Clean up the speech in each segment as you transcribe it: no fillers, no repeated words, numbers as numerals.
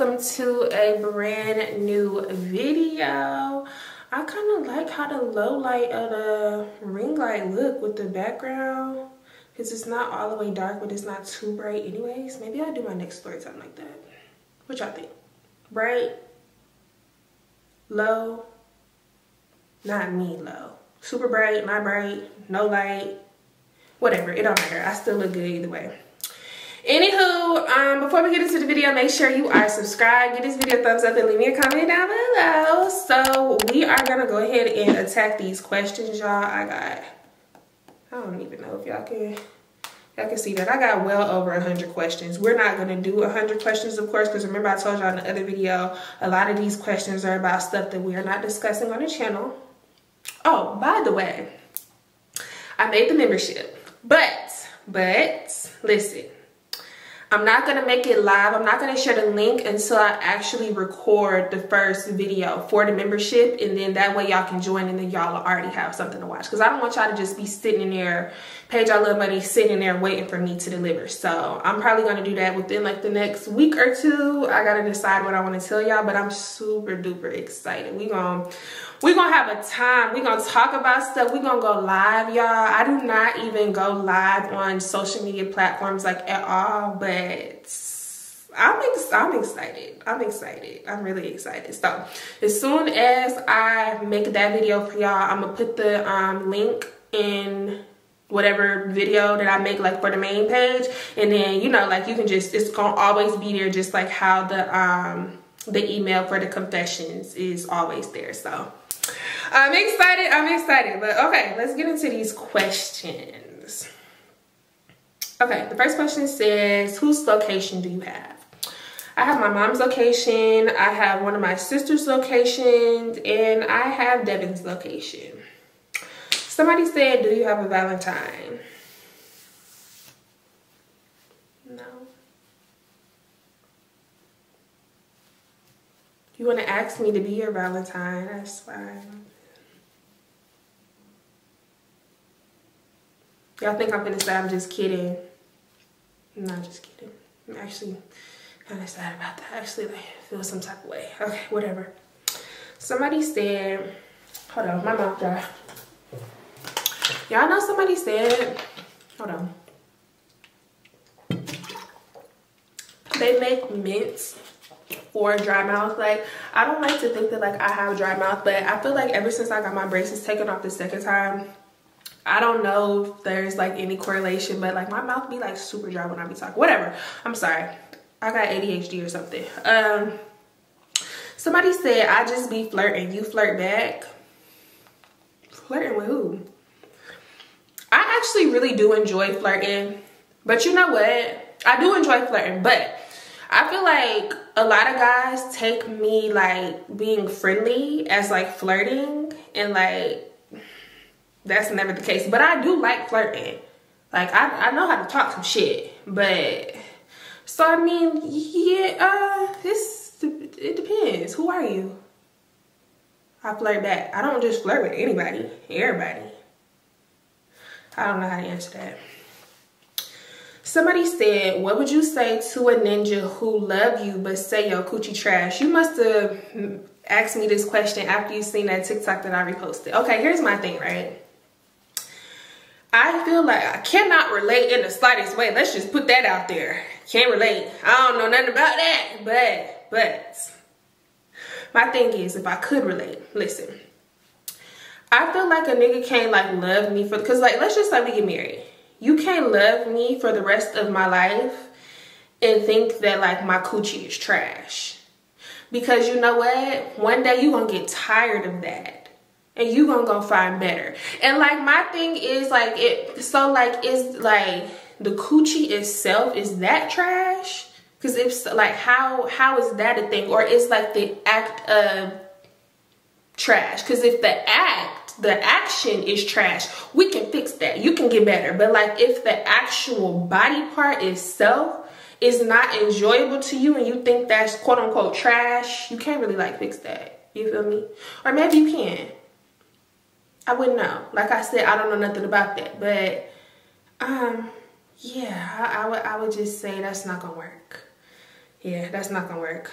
welcome to a brand new video. I kind of like how the low light of the ring light look with the background, because it's not all the way dark but it's not too bright anyways. Maybe I'll do my next story something like that. What y'all think? Bright, low, not me low, super bright, not bright, no light, whatever, it don't matter. I still look good either way. Anywho, before we get into the video, make sure you are subscribed, give this video a thumbs up, and leave me a comment down below. So we are gonna go ahead and attack these questions, y'all. I don't even know if y'all can see that. I got well over 100 questions. We're not gonna do 100 questions, of course, because remember I told y'all in the other video, a lot of these questions are about stuff that we are not discussing on the channel. Oh, by the way, I made the membership, but listen, I'm not gonna make it live. I'm not gonna share the link until I actually record the first video for the membership, and then that way y'all can join and then y'all will already have something to watch, because I don't want y'all to just be sitting in there, paid y'all little money, sitting there waiting for me to deliver. So I'm probably gonna do that within like the next week or two. I gotta decide what I want to tell y'all, but I'm super duper excited. We're gonna have a time. We're gonna talk about stuff. We're gonna go live, y'all. I do not even go live on social media platforms like at all, but I'm excited. I'm excited. I'm really excited. So as soon as I make that video for y'all, I'm gonna put the link in whatever video that I make, like for the main page, and then you know, like you can just, it's gonna always be there, just like how the email for the confessions is always there. So I'm excited, but okay, let's get into these questions. Okay, the first question says, whose location do you have? I have my mom's location, I have one of my sister's locations, and I have Devin's location. Somebody said, do you have a Valentine? No. You want to ask me to be your Valentine, that's fine. Y'all think I'm gonna say I'm just kidding. I'm not just kidding. I'm actually kind of sad about that. Actually, I feel some type of way. Okay, whatever. Somebody said, hold on, my mouth dry. Y'all know somebody said, hold on. They make mints for dry mouth. Like, I don't like to think that like I have dry mouth, but I feel like ever since I got my braces taken off the second time, I don't know if there's like any correlation, but like my mouth be like super dry when I be talking. Whatever, I'm sorry, I got ADHD or something. Somebody said, I just be flirting, you flirt back. Flirting with who? I actually really do enjoy flirting, but you know what, I do enjoy flirting, but I feel like a lot of guys take me like being friendly as like flirting, and like that's never the case. But I do like flirting. Like I know how to talk some shit, but so I mean, yeah, it depends. Who are you? I flirt back. I don't just flirt with anybody, everybody. I don't know how to answer that. Somebody said, what would you say to a ninja who love you but say your coochie trash? You must have asked me this question after you seen that TikTok that I reposted. Okay, here's my thing, right? I feel like I cannot relate in the slightest way. Let's just put that out there. Can't relate. I don't know nothing about that, but my thing is, if I could relate, listen. I feel like a nigga can't like love me for, cause like let's just say we get married. You can't love me for the rest of my life and think that like my coochie is trash. Because you know what? One day you gonna get tired of that and you gonna go find better. And like my thing is like so like is like the coochie itself, is that trash? Because if like how is that a thing? Or is like the act of trash? Because if the action is trash, we can fix that. You can get better. But like if the actual body part itself is not enjoyable to you and you think that's quote unquote trash, you can't really like fix that. You feel me? Or maybe you can. I wouldn't know. Like I said, I don't know nothing about that. But yeah, I would just say that's not gonna work. Yeah, that's not gonna work.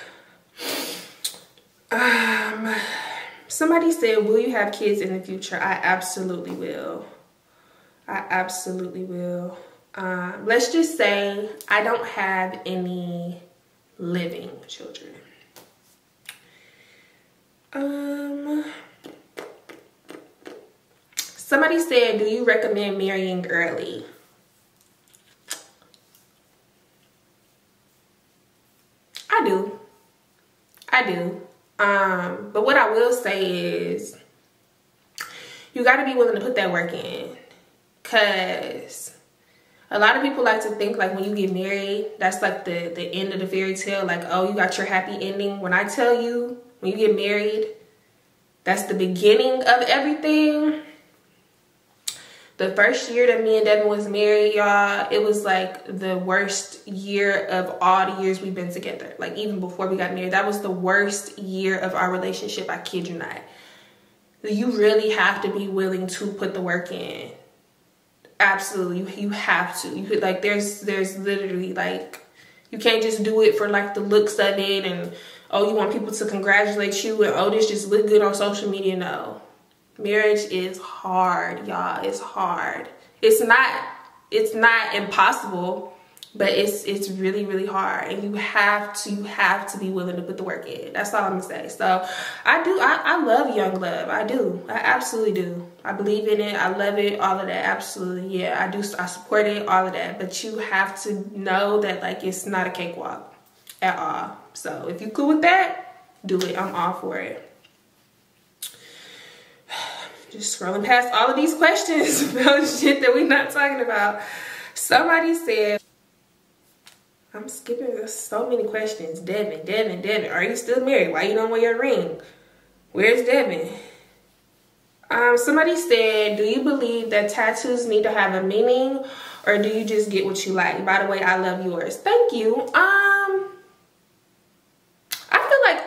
Somebody said, will you have kids in the future? I absolutely will. I absolutely will. Let's just say I don't have any living children. Somebody said, do you recommend marrying early? I do. But what I will say is you got to be willing to put that work in, because a lot of people like to think like when you get married, that's like the end of the fairy tale. Like, oh, you got your happy ending. When I tell you, when you get married, that's the beginning of everything. The first year that me and Devin was married, y'all, it was like the worst year of all the years we've been together. Like, even before we got married, that was the worst year of our relationship. I kid you not. You really have to be willing to put the work in. Absolutely, you have to. You could, like, there's literally, like, you can't just do it for like the looks of it and, oh, you want people to congratulate you and, oh, this just look good on social media. No. Marriage is hard, y'all. It's hard. It's not impossible, but it's really, really hard, and you have to be willing to put the work in. That's all I'm gonna say. So I love young love. I absolutely do. I believe in it. I love it. All of that. Absolutely. Yeah, I do. I support it. All of that. But you have to know that, like, it's not a cakewalk at all. So if you cool with that, do it. I'm all for it. Just scrolling past all of these questions about shit that we're not talking about. Somebody said, I'm skipping, there's so many questions. Devin, are you still married? Why you don't wear your ring? Where's Devin? Somebody said, do you believe that tattoos need to have a meaning, or do you just get what you like? By the way, I love yours. Thank you.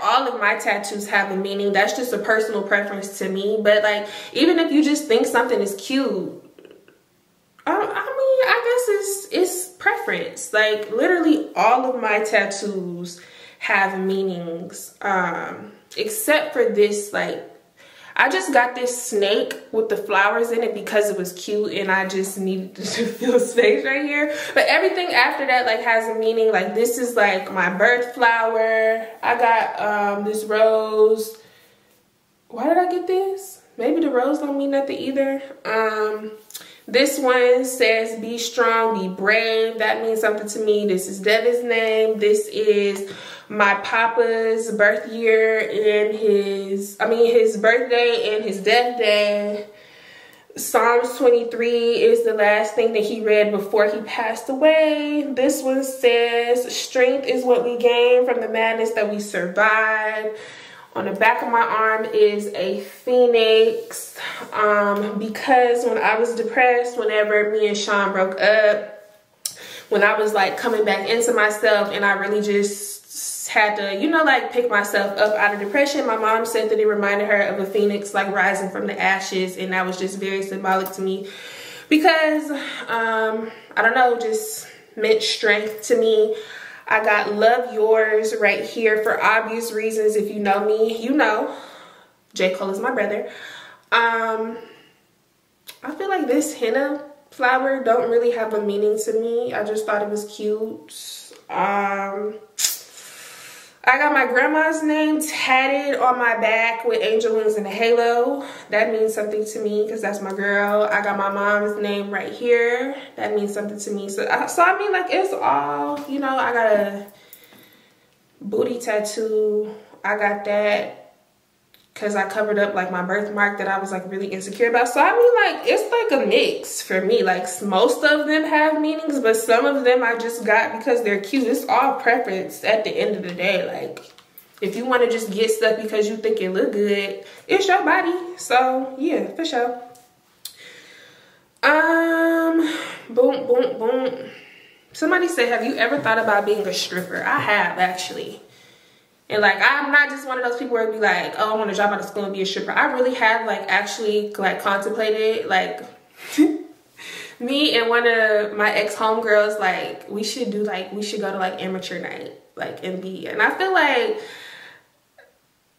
All of my tattoos have a meaning. That's just a personal preference to me. But like, even if you just think something is cute, I guess it's preference. Like, literally all of my tattoos have meanings, except for this. Like, I just got this snake with the flowers in it because it was cute and I just needed to feel space right here. But everything after that, like, has a meaning. Like, this is like my birth flower. I got this rose. Why did I get this? Maybe the rose don't mean nothing either. This one says, be strong, be brave. That means something to me. This is Devin's name. This is my papa's birth year and his birthday and his death day. Psalms 23 is the last thing that he read before he passed away. This one says, strength is what we gain from the madness that we survive. On the back of my arm is a phoenix, because when I was depressed, whenever me and Sean broke up, when I was like coming back into myself and I really just had to, you know, like pick myself up out of depression, my mom said that it reminded her of a phoenix like rising from the ashes, and that was just very symbolic to me because, I don't know, just meant strength to me. I got love yours right here for obvious reasons. If you know me, you know. J. Cole is my brother. I feel like this henna flower don't really have a meaning to me. I just thought it was cute. I got my grandma's name tatted on my back with angel wings and a halo. That means something to me because that's my girl. I got my mom's name right here. That means something to me. So I mean, like, it's all, you know. I got a booty tattoo. I got that because I covered up like my birthmark that I was like really insecure about. So I mean, like, it's like a mix for me. Like, most of them have meanings, but some of them I just got because they're cute. It's all preference at the end of the day. Like, if you want to just get stuff because you think it look good, it's your body. So yeah, for sure. Boom, boom, boom. Somebody said, have you ever thought about being a stripper? I have, actually. And like, I'm not just one of those people where it'd be like, oh, I want to drop out of school and be a stripper. I really have like actually like contemplated, like me and one of my ex homegirls, like we should go to like amateur night, like, and I feel like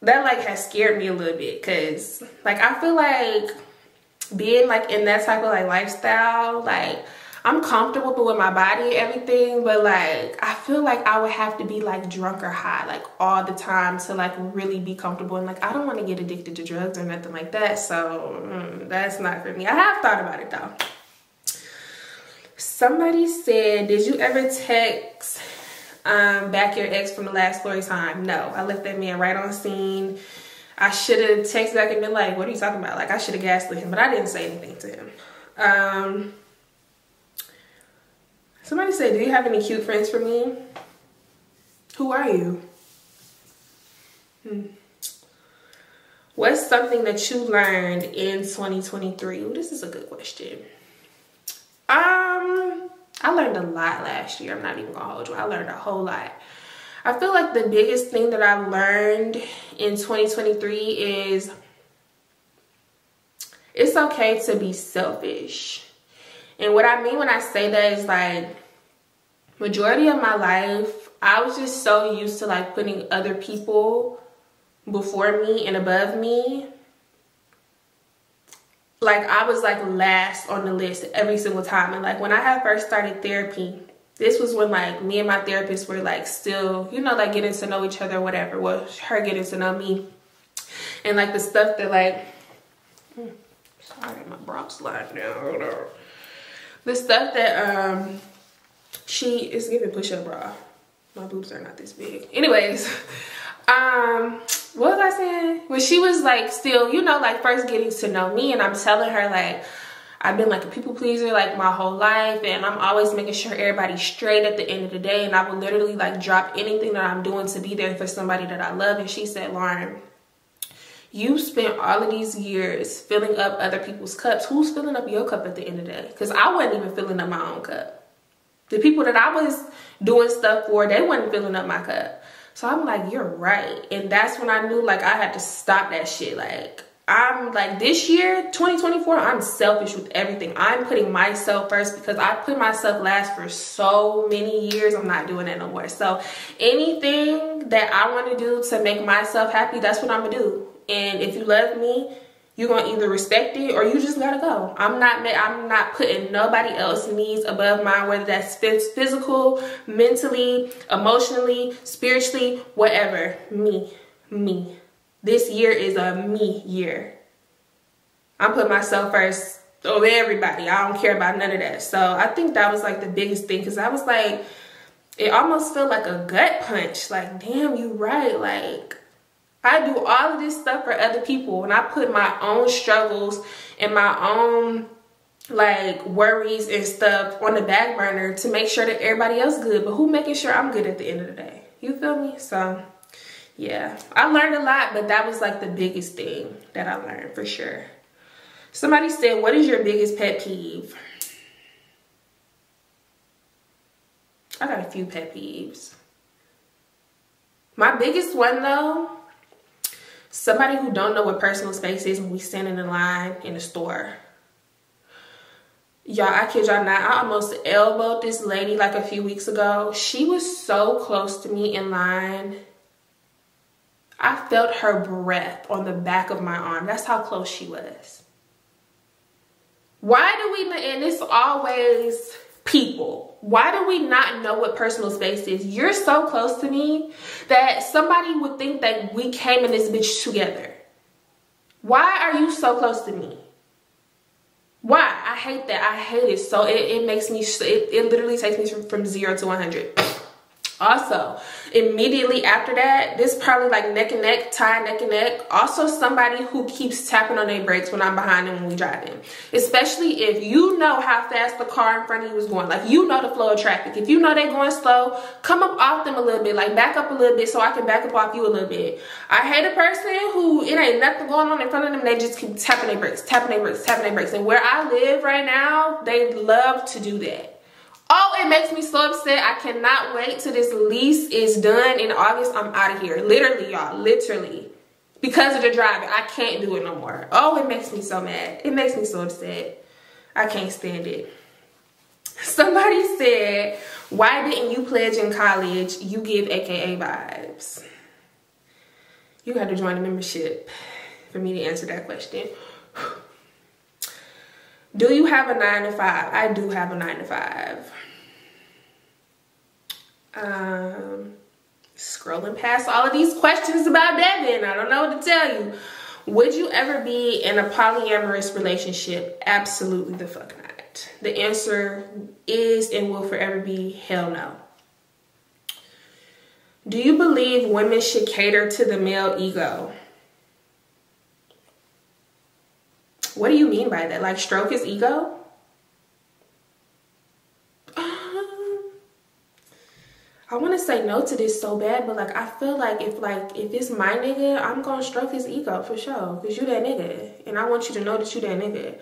that like has scared me a little bit, because like I feel like being like in that type of like lifestyle, like I'm comfortable with my body and everything, but like I feel like I would have to be like drunk or high like all the time to like really be comfortable, and like I don't want to get addicted to drugs or nothing like that, so that's not for me. I have thought about it though. Somebody said, did you ever text back your ex from the last story time? No, I left that man right on scene. I should have texted back and been like, what are you talking about? Like I should have gaslit him, but I didn't say anything to him. Somebody said, do you have any cute friends for me? Who are you? What's something that you learned in 2023? Ooh, this is a good question. I learned a lot last year. I'm not even gonna hold you. I learned a whole lot. I feel like the biggest thing that I learned in 2023 is it's okay to be selfish. And what I mean when I say that is like, majority of my life, I was just so used to like putting other people before me and above me. Like I was like last on the list every single time. And like when I had first started therapy, this was when like me and my therapist were like still, you know, like getting to know each other or whatever. Well, her getting to know me. And like the stuff that like, sorry, my bro's lying down. Hold on. The stuff that she is giving push-up bra. My boobs are not this big. Anyways, what was I saying? When she was like still, you know, like first getting to know me, and I'm telling her like I've been like a people pleaser like my whole life, and I'm always making sure everybody's straight at the end of the day, and I will literally like drop anything that I'm doing to be there for somebody that I love. And she said, Lauren, you spent all of these years filling up other people's cups. Who's filling up your cup at the end of the day? Because I wasn't even filling up my own cup. The people that I was doing stuff for, they wasn't filling up my cup. So I'm like, you're right. And that's when I knew like I had to stop that shit. Like I'm like, this year 2024, I'm selfish with everything. I'm putting myself first because I put myself last for so many years. I'm not doing that no more. So anything that I want to do to make myself happy, that's what I'm gonna do. And if you love me, you're gonna either respect it or you just gotta go. I'm not putting nobody else's needs above mine, whether that's physical, mentally, emotionally, spiritually, whatever. Me. This year is a me year. I'm putting myself first over everybody. I don't care about none of that. So I think that was like the biggest thing, because I was like, it almost felt like a gut punch. Like, damn, you right. Like, I do all of this stuff for other people, and I put my own struggles and my own like worries and stuff on the back burner to make sure that everybody else good. But who making sure I'm good at the end of the day? You feel me? So yeah, I learned a lot, but that was like the biggest thing that I learned for sure. Somebody said, what is your biggest pet peeve? I got a few pet peeves. My biggest one though, somebody who don't know what personal space is when we standing in line in the store. Y'all, I kid y'all not, I almost elbowed this lady like a few weeks ago. She was so close to me in line. I felt her breath on the back of my arm. That's how close she was. Why do we, and it's always people, why do we not know what personal space is? You're so close to me that somebody would think that we came in this bitch together. Why are you so close to me? Why? I hate that. I hate it. So it makes me, it literally takes me from 0 to 100. Also, immediately after that, this probably like neck and neck, tie neck and neck. Also, somebody who keeps tapping on their brakes when I'm behind them when we driving. Especially if you know how fast the car in front of you is going. Like, you know the flow of traffic. If you know they're going slow, come up off them a little bit. Like, back up a little bit so I can back up off you a little bit. I hate a person who, it ain't nothing going on in front of them. They just keep tapping their brakes, tapping their brakes, tapping their brakes. And where I live right now, they love to do that. Oh, it makes me so upset. I cannot wait till this lease is done in August. I'm out of here. Literally, y'all. Literally. Because of the driving. I can't do it no more. Oh, it makes me so mad. It makes me so upset. I can't stand it. Somebody said, why didn't you pledge in college? You give AKA vibes. You got to join the membership for me to answer that question. Do you have a 9 to 5? I do have a 9 to 5. Scrolling past all of these questions about Devin, I don't know what to tell you. Would you ever be in a polyamorous relationship? Absolutely the fuck not. The answer is and will forever be hell no. Do you believe women should cater to the male ego? What do you mean by that? Like stroke his ego? I want to say no to this so bad, but like I feel like if it's my nigga, I'm gonna stroke his ego for sure, because you that nigga, and I want you to know that you that nigga.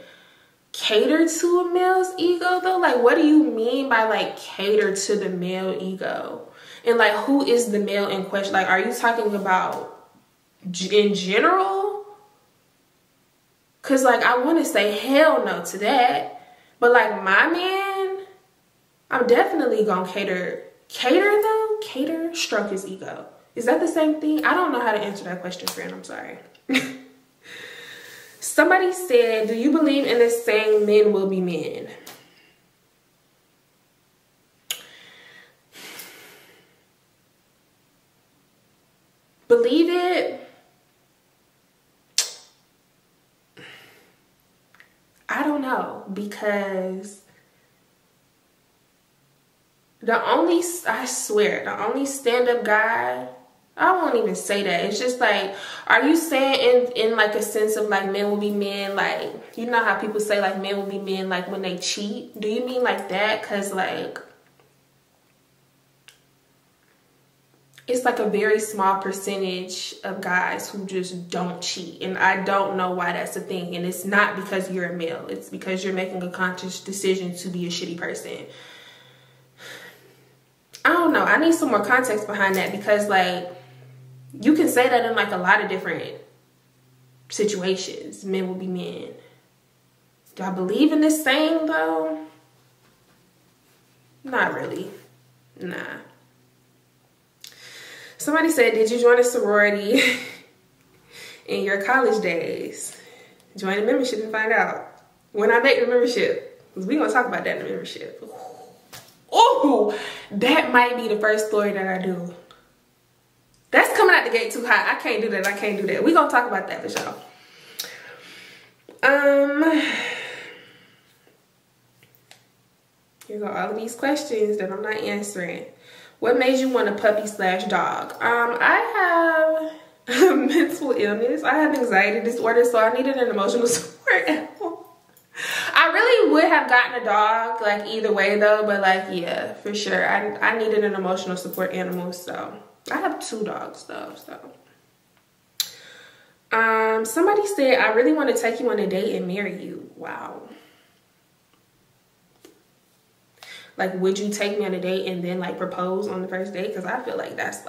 Cater to a male's ego though? Like what do you mean by like cater to the male ego? And like who is the male in question? Like are you talking about in general? Cause like I want to say hell no to that, but like my man, I'm definitely gonna cater though? Cater, stroke his ego. Is that the same thing? I don't know how to answer that question, friend. I'm sorry. Somebody said, do you believe in the saying men will be men? Believe it? I don't know, because I swear, the only stand-up guy, I won't even say that. It's just like, are you saying in like a sense of like men will be men, like, you know how people say like men will be men like when they cheat? Do you mean like that? Because like, it's like a very small percentage of guys who just don't cheat. And I don't know why that's a thing. And it's not because you're a male. It's because you're making a conscious decision to be a shitty person. I don't know. I need some more context behind that, because like you can say that in like a lot of different situations. Men will be men. Do I believe in this saying though? Not really. Nah. Somebody said, did you join a sorority in your college days? Join the membership and find out. When I make the membership, because we're going to talk about that in the membership. Oh, that might be the first story that I do. That's coming out the gate too hot. I can't do that. I can't do that. We're going to talk about that for sure. Here go all of these questions that I'm not answering. What made you want a puppy/dog? I have mental illness. I have anxiety disorder, so I needed an emotional support animal. I really would have gotten a dog, like either way though, but like, yeah, for sure. I needed an emotional support animal, so I have 2 dogs though, so. Somebody said, I really want to take you on a date and marry you. Wow. Like, would you take me on a date and then like propose on the first date? Because I feel like that's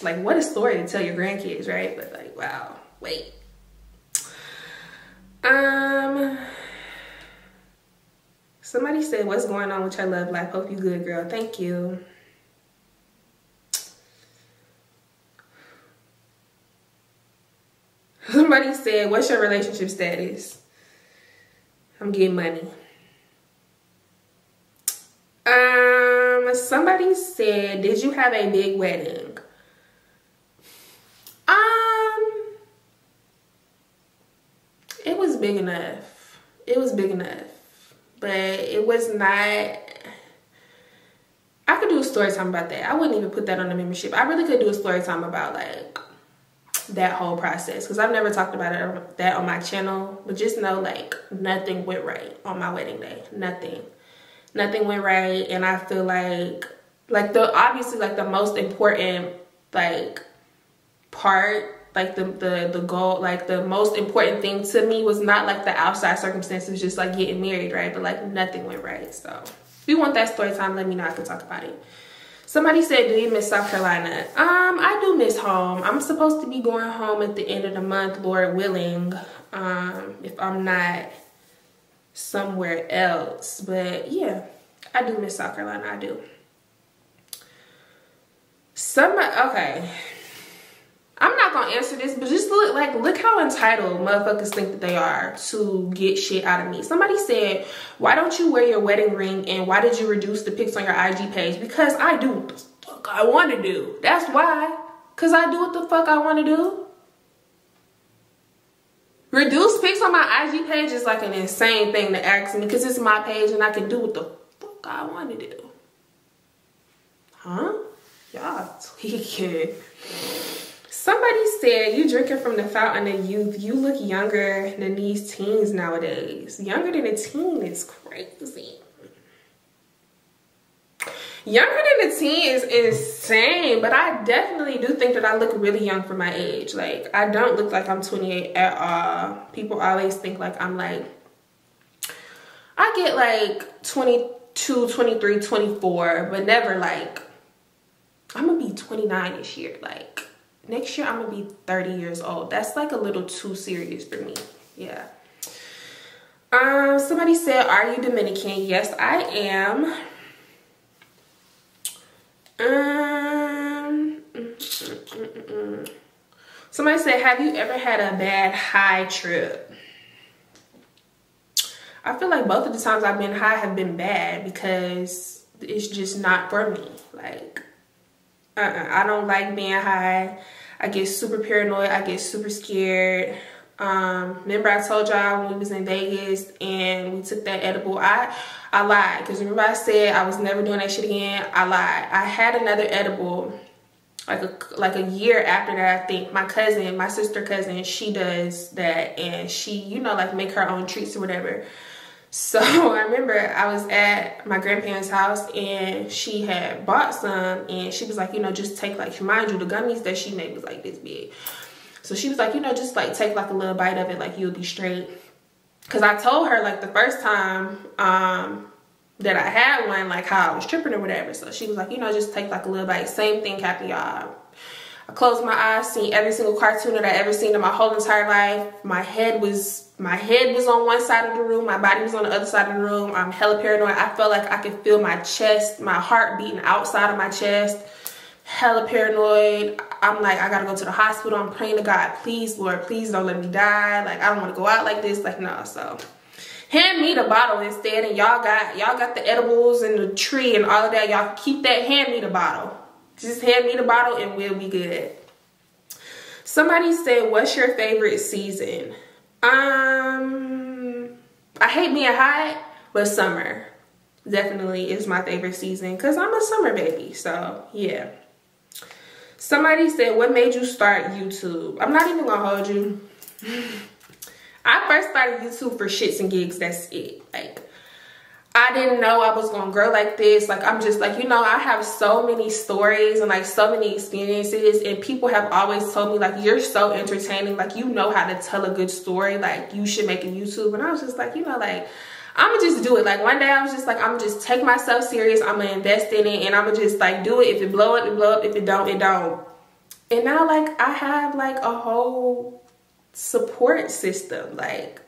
like what a story to tell your grandkids, right? But like, wow, wait. Somebody said, what's going on with your love life? Hope you good, girl. Thank you. Somebody said, what's your relationship status? I'm getting money. Somebody said, did you have a big wedding? It was big enough. It was big enough. But it was not, I could do a story time about that. I wouldn't even put that on the membership. I really could do a story time about like that whole process, because I've never talked about that on my channel. But just know like nothing went right on my wedding day. Nothing went right. And I feel like obviously like the most important like part, like the goal, like the most important thing to me was not like the outside circumstances, just like getting married, right? But like nothing went right. So if you want that story time, let me know. I can talk about it. Somebody said, do you miss South Carolina? I do miss home. I'm supposed to be going home at the end of the month, Lord willing, if I'm not somewhere else. But yeah, I do miss South Carolina. I do. Okay. not gonna answer this, but just look how entitled motherfuckers think that they are to get shit out of me. Somebody said, why don't you wear your wedding ring, and why did you reduce the pics on your IG page? Because I do what the fuck I want to do. That's why. Because I do what the fuck I want to do. Reduce pics on my IG page is like an insane thing to ask me, because it's my page and I can do what the fuck I want to do. Huh? Y'all tweaking. Somebody said, you drinking from the fountain of youth. You look younger than these teens nowadays. Younger than a teen is crazy. Younger than a teen is insane, but I definitely do think that I look really young for my age. Like, I don't look like I'm 28 at all. People always think like I'm like, I get like 22, 23, 24, but never like, I'm gonna be 29 this year. Like, next year I'm gonna be 30 years old. That's like a little too serious for me. Yeah. Somebody said, are you Dominican? Yes, I am. Somebody said, have you ever had a bad high trip? I feel like both of the times I've been high have been bad, because it's just not for me. Like, I don't like being high. I get super paranoid. I get super scared. Remember I told y'all when we was in Vegas and we took that edible, I lied, because remember I said I was never doing that shit again. I lied. I had another edible like a year after that. I think my sister cousin, she does that, and she, you know, like make her own treats or whatever. So I remember I was at my grandparents' house and she had bought some, and she was like, you know, just take, like, mind you, the gummies that she made was like this big. So she was like, you know, just like take like a little bite of it, like you'll be straight. Cause I told her like the first time that I had one, like how I was tripping or whatever. So she was like, you know, just take like a little bite. Same thing happened, y'all. I closed my eyes, seen every single cartoon that I ever seen in my whole entire life. My head was on one side of the room. My body was on the other side of the room. I'm hella paranoid. I felt like I could feel my chest, my heart beating outside of my chest. Hella paranoid. I'm like, I gotta go to the hospital. I'm praying to God, please, Lord, please don't let me die. Like, I don't want to go out like this. Like, no. So hand me the bottle instead, and y'all got the edibles and the tree and all of that. Y'all keep that. Hand me the bottle. Just hand me the bottle and we'll be good. Somebody said, what's your favorite season? I hate being hot, but summer definitely is my favorite season, because I'm a summer baby. So yeah. Somebody said, what made you start YouTube? I'm not even gonna hold you. I first started YouTube for shits and gigs. That's it. Like, I didn't know I was gonna grow like this. Like, I'm just like, you know, I have so many stories and like so many experiences, and people have always told me like, you're so entertaining, like, you know how to tell a good story, like you should make a YouTube. And I was just like, you know, like, I'm gonna just do it. Like, one day I was just like, I'm gonna just take myself serious. I'm gonna invest in it, and I'm gonna just like do it. If it blow up, it blow up. If it don't, it don't. And now like I have like a whole support system. Like,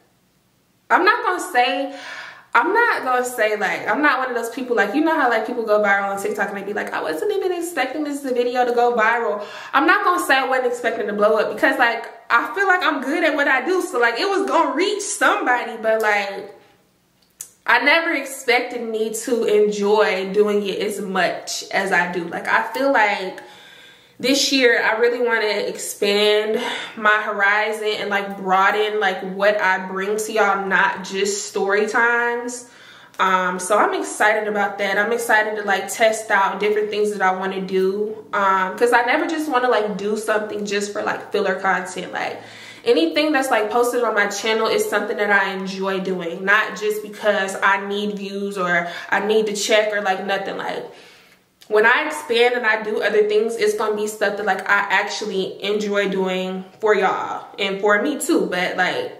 I'm not gonna say like, I'm not one of those people, like, you know how like people go viral on TikTok and they be like, I wasn't even expecting this video to go viral. I'm not gonna say I wasn't expecting to blow up, because like I feel like I'm good at what I do, so like it was gonna reach somebody. But like, I never expected me to enjoy doing it as much as I do. Like, I feel like this year I really want to expand my horizon and like broaden like what I bring to y'all, not just story times. So I'm excited about that. I'm excited to like test out different things that I want to do, because I never just want to like do something just for like filler content. Like, anything that's like posted on my channel is something that I enjoy doing, not just because I need views or I need to check or like nothing. Like, when I expand and I do other things, it's gonna be stuff that like I actually enjoy doing for y'all and for me too. But like,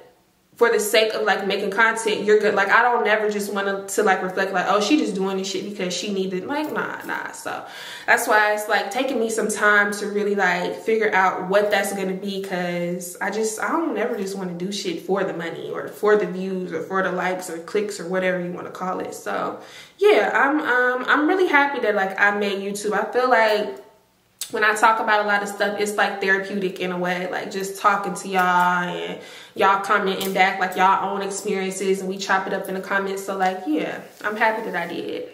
for the sake of like making content, you're good. Like, I don't never just want to like reflect like, oh, she just doing this shit because she needed. Like, nah. So that's why it's like taking me some time to really like figure out what that's gonna be, because I don't ever just want to do shit for the money or for the views or for the likes or clicks or whatever you want to call it. So yeah, I'm really happy that like I made YouTube. I feel like when I talk about a lot of stuff, it's like therapeutic in a way, like just talking to y'all and y'all commenting back like y'all own experiences, and we chop it up in the comments. So like, yeah, I'm happy that I did.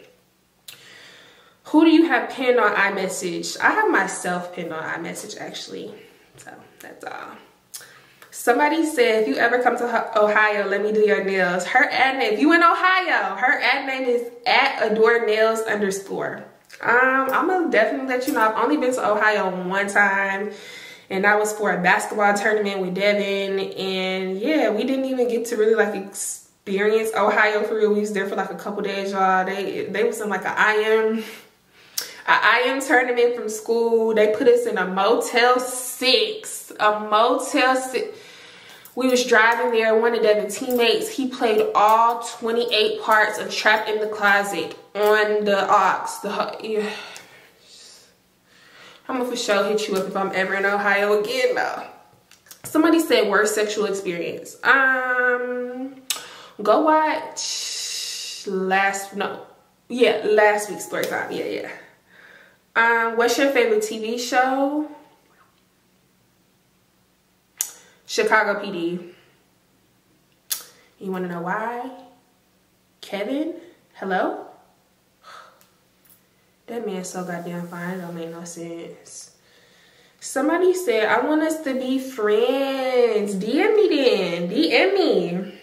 Who do you have pinned on iMessage? I have myself pinned on iMessage actually, so that's all. Somebody said, if you ever come to Ohio, let me do your nails. Her ad name, if you in Ohio, her ad name is @adorenails_. I'm gonna definitely let you know. I've only been to Ohio one time, and that was for a basketball tournament with Devin. And yeah, we didn't even get to really like experience Ohio for real. We was there for like a couple days, y'all. They was in like an IM tournament from school. They put us in a Motel 6. We was driving there. One of Devin's teammates, he played all 28 parts of Trapped in the Closet on the aux. Yeah. I'm gonna for sure hit you up if I'm ever in Ohio again though. Somebody said worst sexual experience. Go watch last week's story time. Yeah. What's your favorite TV show? Chicago PD. You want to know why? Kevin? Hello? That man's so goddamn fine. It don't make no sense. Somebody said, I want us to be friends. DM me then. DM me.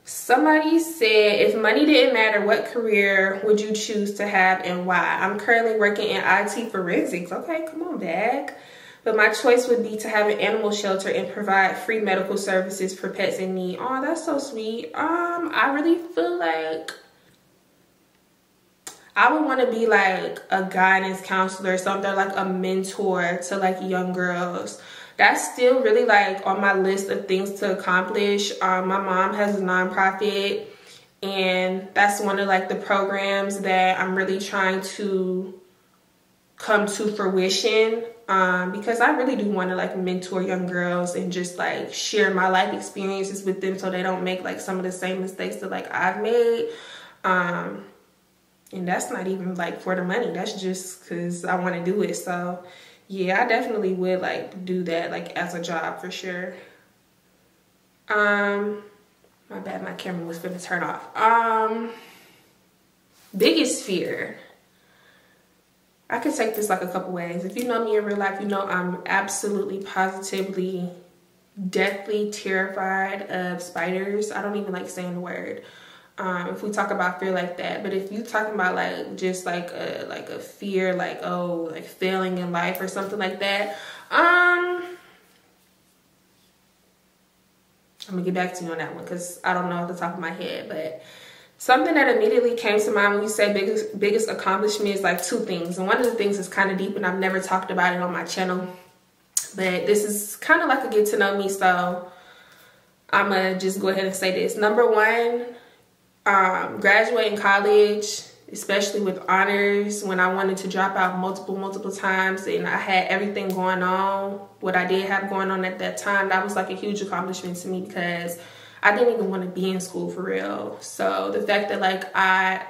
Somebody said, if money didn't matter, what career would you choose to have and why? I'm currently working in IT forensics. Okay, come on, bag. But my choice would be to have an animal shelter and provide free medical services for pets in need. Oh, that's so sweet. I really feel like I would want to be like a guidance counselor or something, like a mentor to like young girls. That's still really like on my list of things to accomplish. My mom has a nonprofit, and that's one of like the programs that I'm really trying to come to fruition. Because I really do want to like mentor young girls and just like share my life experiences with them so they don't make like some of the same mistakes that like I've made. And that's not even like for the money. That's just because I want to do it. So yeah, I definitely would like do that like as a job for sure. My bad, my camera was finna turn off. Biggest fear. I could take this like a couple ways. If you know me in real life, you know I'm absolutely, positively, deathly terrified of spiders. I don't even like saying the word. If we talk about fear like that. But if you talking about like just like a fear, like, oh, like failing in life or something like that, I'm gonna get back to you on that one because I don't know off the top of my head. But something that immediately came to mind when you say biggest accomplishment is like two things. And one of the things is kind of deep and I've never talked about it on my channel. But this is kind of like a get to know me. So I'm going to just go ahead and say this. Number one, graduating college, especially with honors, when I wanted to drop out multiple times and I had everything going on, what I did have going on at that time, that was like a huge accomplishment to me because I didn't even want to be in school for real. So the fact that like I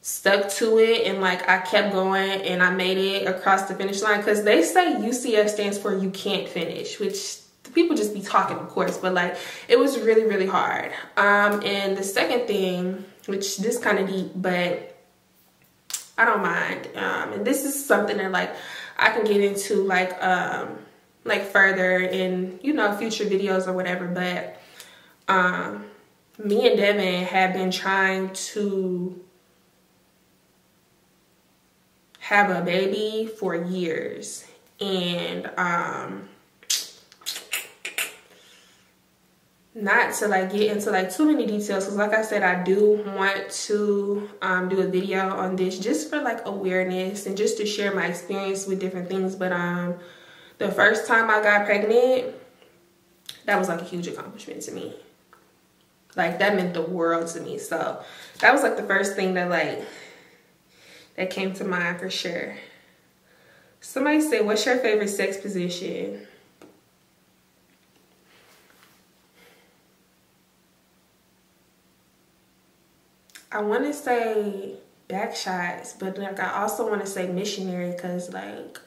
stuck to it and like I kept going and I made it across the finish line, because they say UCF stands for you can't finish, which people just be talking, of course, but like it was really, really hard. And the second thing, which this kind of deep, but I don't mind. And this is something that like I can get into like further in, you know, future videos or whatever. But me and Devin have been trying to have a baby for years, and not to like get into like too many details, because like I said, I do want to do a video on this just for like awareness and just to share my experience with different things. But the first time I got pregnant, that was like a huge accomplishment to me. Like that meant the world to me. So that was like the first thing that like that came to mind for sure. Somebody said, what's your favorite sex position? I want to say back shots, but like I also want to say missionary because like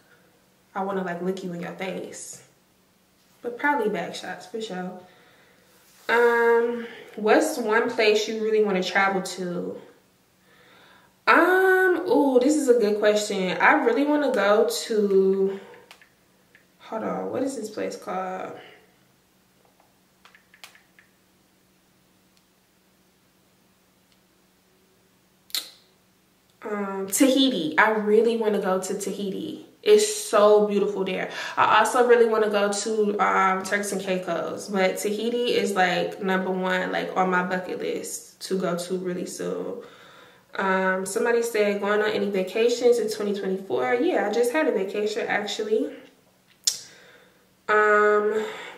I want to like look you in your face. But probably back shots for sure. What's one place you really want to travel to? Oh, this is a good question. I really want to go to, hold on, what is this place called? Tahiti. I really want to go to Tahiti. It's so beautiful there. I also really want to go to Turks and Caicos, but Tahiti is like #1 like on my bucket list to go to really soon. Somebody said going on any vacations in 2024. Yeah, I just had a vacation actually.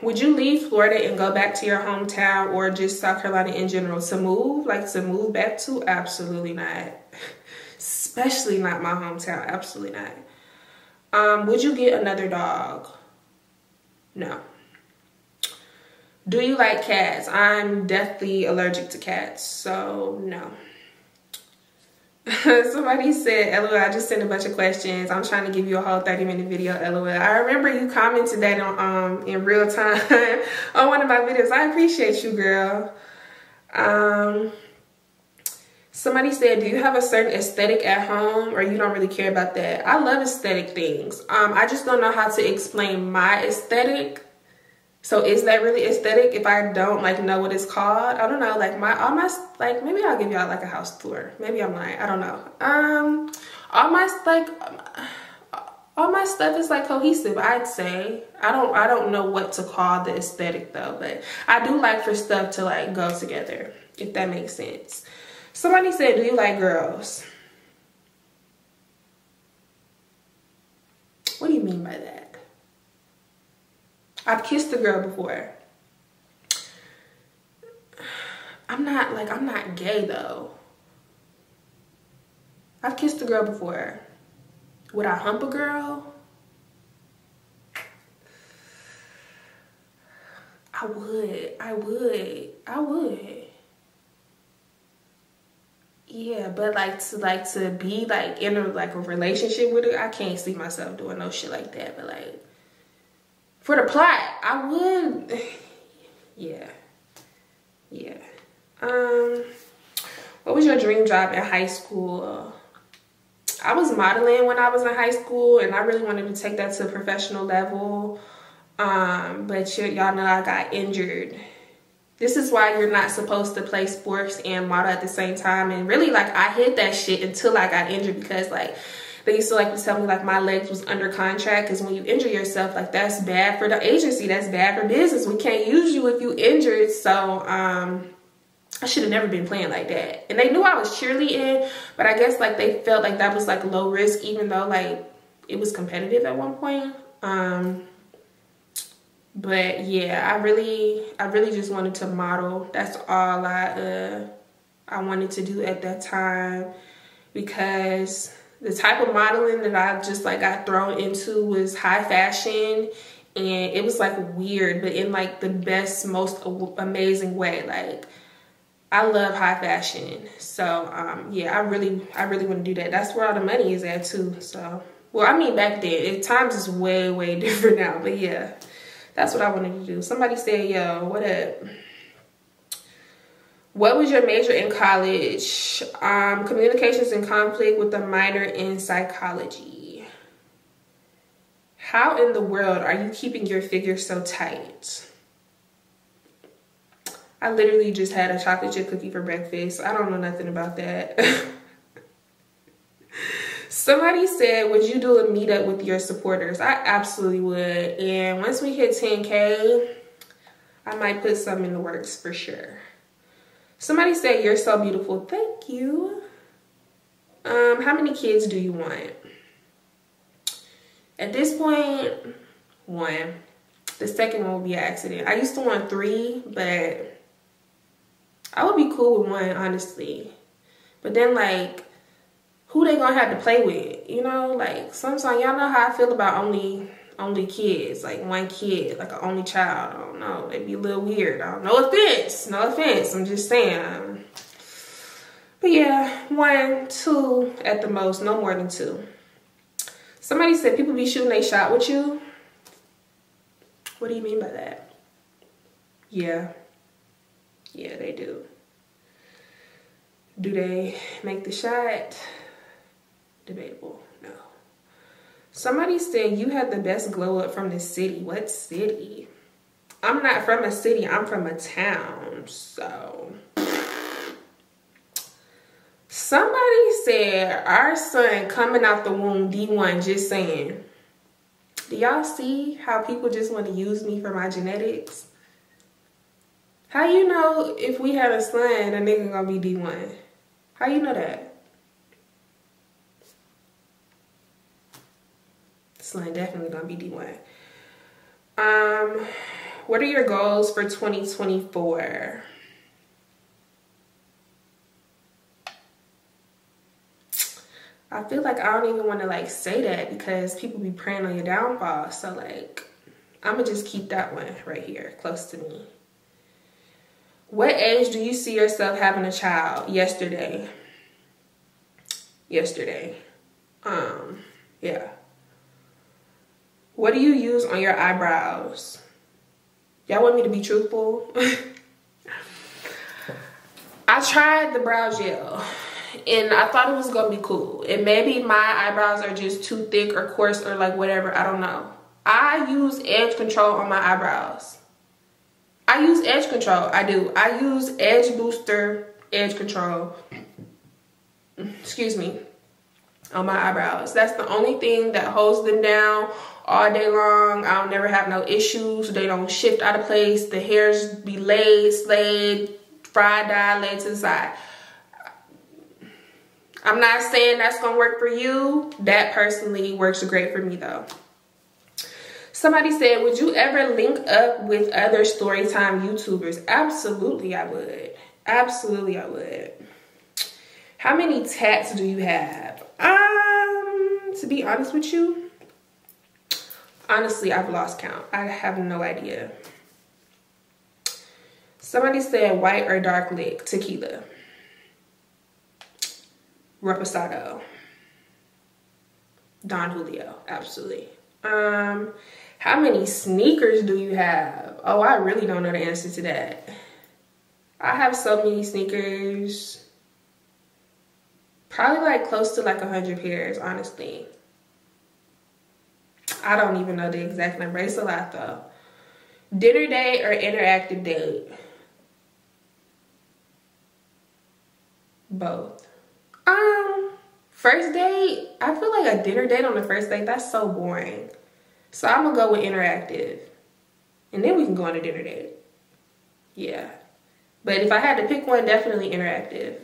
Would you leave Florida and go back to your hometown or just South Carolina in general? To move back to? Absolutely not. Especially not my hometown. Absolutely not. Would you get another dog? No. Do you like cats? I'm deathly allergic to cats, so no. Somebody said, LOL, I just sent a bunch of questions. I'm trying to give you a whole 30-minute video, LOL. I remember you commented that on in real time on one of my videos. I appreciate you, girl. Somebody said, do you have a certain aesthetic at home or you don't really care about that? I love aesthetic things. I just don't know how to explain my aesthetic. So is that really aesthetic if I don't like know what it's called? I don't know. Like maybe I'll give y'all like a house tour. Maybe I'm lying. I don't know. All my stuff is like cohesive, I'd say. I don't know what to call the aesthetic though, but I do like for stuff to like go together, if that makes sense. Somebody said, do you like girls? What do you mean by that? I've kissed a girl before. I'm not gay though. I've kissed a girl before. Would I hump a girl? I would. Yeah, but to be like in a relationship with her, I can't see myself doing no shit like that. But like for the plot, I would. Yeah. What was your dream job in high school? I was modeling when I was in high school, and I really wanted to take that to a professional level. But y'all know I got injured. This is why you're not supposed to play sports and model at the same time. And really, like, I hid that shit until I got injured because, like, they used to like to tell me like my legs was under contract because when you injure yourself, like that's bad for the agency, that's bad for business. We can't use you if you injured. So I should have never been playing like that. And they knew I was cheerleading, but I guess like they felt like that was like low risk, even though like it was competitive at one point. But yeah, I really just wanted to model. That's all I wanted to do at that time, because the type of modeling that I just like got thrown into was high fashion, and it was like weird, but in like the best, most amazing way. Like I love high fashion, so yeah, I really want to do that. That's where all the money is at too. So, well, I mean back then, times is way different now, but yeah, that's what I wanted to do. Somebody said, yo, what up? What was your major in college? Communications and conflict with a minor in psychology. How in the world are you keeping your figure so tight? I literally just had a chocolate chip cookie for breakfast. I don't know nothing about that. Somebody said, would you do a meetup with your supporters? I absolutely would. And once we hit 10K, I might put some in the works for sure. Somebody said, you're so beautiful. Thank you. How many kids do you want? At this point, 1. The second one will be an accident. I used to want 3, but I would be cool with 1, honestly. But then, like, who they gonna have to play with? You know, like, sometimes y'all know how I feel about only kids, like 1 kid, like an only child. I don't know, it'd be a little weird. No offense, I'm just saying. But yeah, 1, 2 at the most, no more than 2. Somebody said people be shooting a shot with you. What do you mean by that? Yeah. Yeah, they do. Do they make the shot? Debatable. No. Somebody said you had the best glow up from the city. What city? I'm not from a city. I'm from a town. So. Somebody said our son coming out the womb D1. Just saying. Do y'all see how people just want to use me for my genetics? How you know if we had a son, a nigga gonna be D1? How you know that? Son definitely gonna be D1. What are your goals for 2024? I feel like I don't even want to like say that because people be praying on your downfall. So like, I'm gonna just keep that one right here close to me. What age do you see yourself having a child? Yesterday. Yeah. What do you use on your eyebrows? Y'all want me to be truthful? I tried the brow gel and I thought it was gonna be cool. And maybe my eyebrows are just too thick or coarse or like whatever, I don't know. I use edge control on my eyebrows. I use edge control, I do. I use edge booster, edge control, excuse me, on my eyebrows. That's the only thing that holds them down all day long. I don't never have no issues. They don't shift out of place. The hairs be laid, slayed, fried, dyed, laid to the side. I'm not saying that's gonna work for you. That personally works great for me though. Somebody said, would you ever link up with other storytime YouTubers? Absolutely I would. Absolutely I would. How many tats do you have? To be honest with you, honestly, I've lost count. I have no idea. Somebody said white or dark lick, tequila. Reposado. Don Julio, absolutely. How many sneakers do you have? Oh, I really don't know the answer to that. I have so many sneakers. Probably like close to like 100 pairs, honestly. I don't even know the exact number. It's a lot though. Dinner date or interactive date? Both. First date, I feel like a dinner date on the first date, that's so boring. So I'm gonna go with interactive. And then we can go on a dinner date. Yeah. But if I had to pick one, definitely interactive.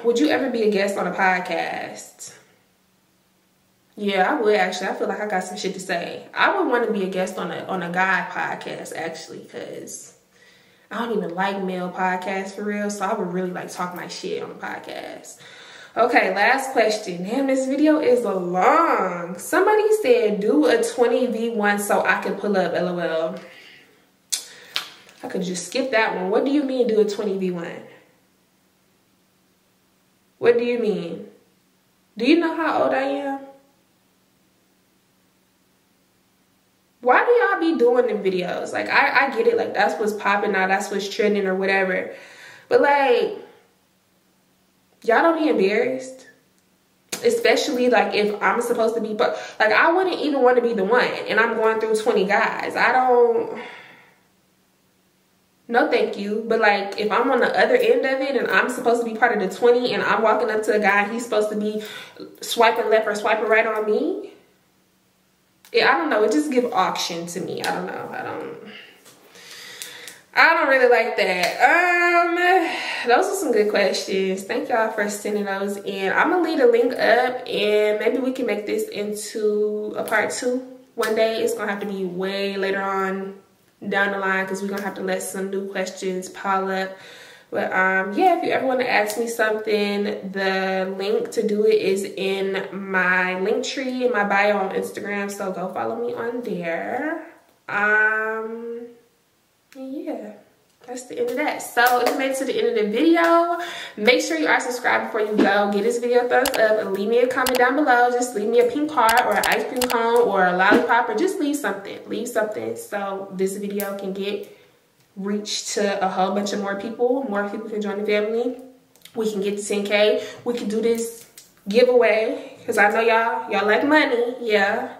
Would you ever be a guest on a podcast? Yeah, I would actually. I feel like I got some shit to say. I would want to be a guest on a guy podcast actually, because I don't even like male podcasts for real. So I would really like talk my shit on a podcast. Okay, last question. Damn, this video is long. Somebody said do a 20v1 so I can pull up, LOL. I could just skip that one. What do you mean do a 20v1? What do you mean? Do you know how old I am? Why do y'all be doing them videos? Like, I get it. Like, that's what's popping now. That's what's trending or whatever. But, like, y'all don't be embarrassed. Especially, like, if I'm supposed to be... Like, I wouldn't even want to be the one. And I'm going through 20 guys. I don't... No, thank you. But, like, if I'm on the other end of it and I'm supposed to be part of the 20 and I'm walking up to a guy and he's supposed to be swiping left or swiping right on me... Yeah, I don't know. It just gives auction to me. I don't know. I don't really like that. Those are some good questions. Thank y'all for sending those in. I'm gonna leave a link up and maybe we can make this into a part 2 one day. It's gonna have to be way later on down the line because we're gonna have to let some new questions pile up. But yeah, if you ever want to ask me something, the link to do it is in my link tree in my bio on Instagram. So go follow me on there. Yeah. that's the end of that. So if you made it to the end of the video, make sure you are subscribed before you go. Give this video a thumbs up and leave me a comment down below. Just leave me a pink heart or an ice cream cone or a lollipop, or just leave something. Leave something so this video can get reached to a whole bunch of more people. More people can join the family. We can get to 10K. We can do this giveaway because I know y'all like money. Yeah.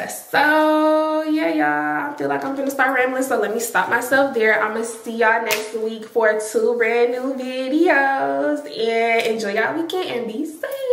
So yeah, y'all, I feel like I'm gonna start rambling, so let me stop myself there. I'm gonna see y'all next week for 2 brand new videos, and enjoy y'all weekend and be safe.